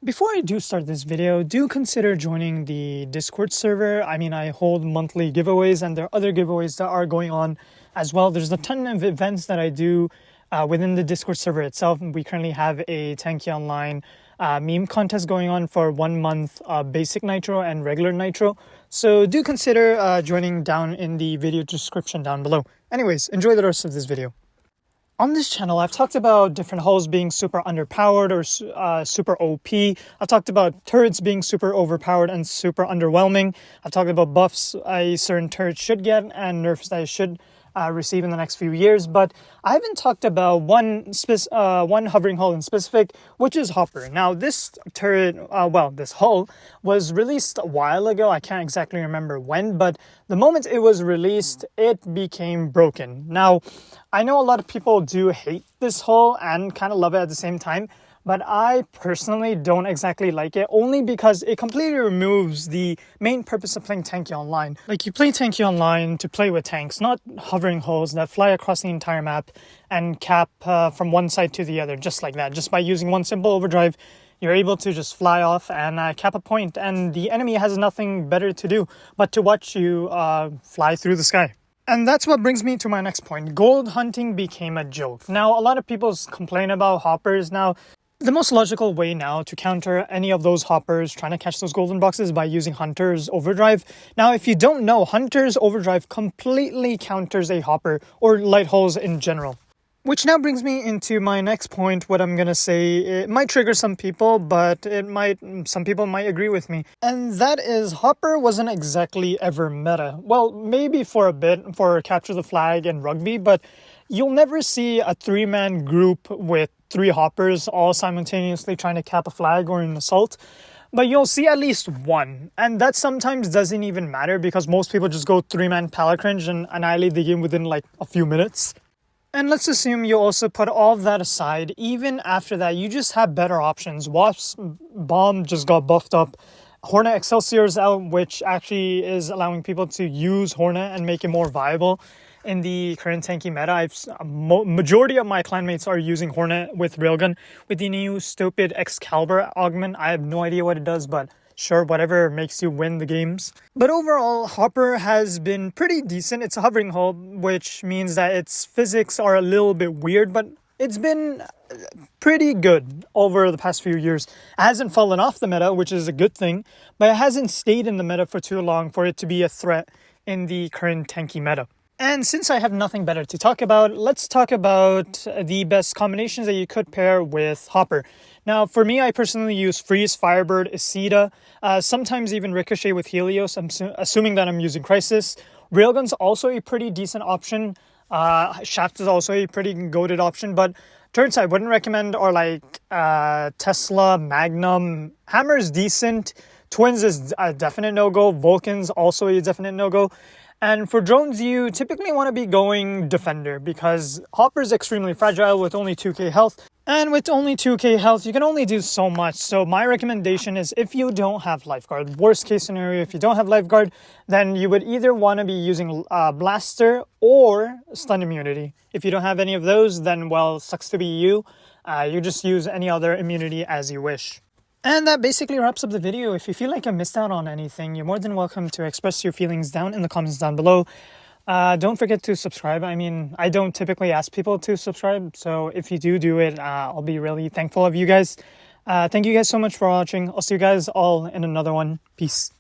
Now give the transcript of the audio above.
Before I do start this video, do consider joining the Discord server. I hold monthly giveaways and there are other giveaways that are going on as well. There's a ton of events that I do within the Discord server itself. We currently have a Tanki Online meme contest going on for 1 month basic nitro and regular nitro. So do consider joining down in the video description down below. Anyways, enjoy the rest of this video. On this channel, I've talked about different hulls being super underpowered or super OP. I've talked about turrets being super overpowered and super underwhelming. I've talked about buffs a certain turret should get and nerfs that it should receive in the next few years. But I haven't talked about one hovering hull in specific, which is Hopper. Now, this turret, this hull was released a while ago. I can't exactly remember when, but the moment it was released, it became broken. Now, I know a lot of people do hate this hull and kind of love it at the same time, but I personally don't exactly like it, only because it completely removes the main purpose of playing Tanki Online. Like, you play Tanki Online to play with tanks, not hovering hulls that fly across the entire map and cap from one side to the other, just like that. Just by using one simple overdrive, you're able to just fly off and cap a point, and the enemy has nothing better to do but to watch you fly through the sky. And that's what brings me to my next point. Gold hunting became a joke. Now, a lot of people complain about hoppers. Now, the most logical way now to counter any of those hoppers trying to catch those golden boxes is by using Hunter's Overdrive. Now, if you don't know, Hunter's Overdrive completely counters a hopper or light hulls in general. Which now brings me into my next point. What I'm going to say, it might trigger some people, but some people might agree with me. And that is, Hopper wasn't exactly ever meta. Well, maybe for a bit, for Capture the Flag and Rugby, but you'll never see a 3-man group with 3 hoppers all simultaneously trying to cap a flag or an assault. But you'll see at least one. And that sometimes doesn't even matter because most people just go 3-man palacringe and annihilate the game within like a few minutes. And let's assume you also put all of that aside. Even after that, you just have better options. Wasp's Bomb just got buffed up. Hornet Excelsior's out, which actually is allowing people to use Hornet and make it more viable in the current tanky meta. Majority of my clanmates are using Hornet with Railgun. With the new stupid Excalibur augment, I have no idea what it does, but sure, whatever makes you win the games. But overall, Hopper has been pretty decent. It's a hovering hull, which means that its physics are a little bit weird, but it's been pretty good over the past few years. It hasn't fallen off the meta, which is a good thing, but it hasn't stayed in the meta for too long for it to be a threat in the current tanky meta. And since I have nothing better to talk about, let's talk about the best combinations that you could pair with Hopper. Now, for me, I personally use Freeze, Firebird, Isida, sometimes even Ricochet with Helios, assuming that I'm using Crisis. Railgun's also a pretty decent option. Shaft is also a pretty goated option, but turrets I wouldn't recommend are like Tesla, Magnum. Hammer is decent. Twins is a definite no-go. Vulcan's also a definite no-go. And for drones, you typically want to be going Defender because Hopper is extremely fragile with only 2k health. And with only 2k health, you can only do so much. So my recommendation is, if you don't have Lifeguard, worst case scenario, if you don't have Lifeguard, then you would either want to be using Blaster or Stun Immunity. If you don't have any of those, then, well, sucks to be you. You just use any other immunity as you wish. And that basically wraps up the video. If you feel like I missed out on anything, you're more than welcome to express your feelings down in the comments down below. Don't forget to subscribe. I don't typically ask people to subscribe, so if you do it, I'll be really thankful of you guys. Thank you guys so much for watching. I'll see you guys all in another one. Peace.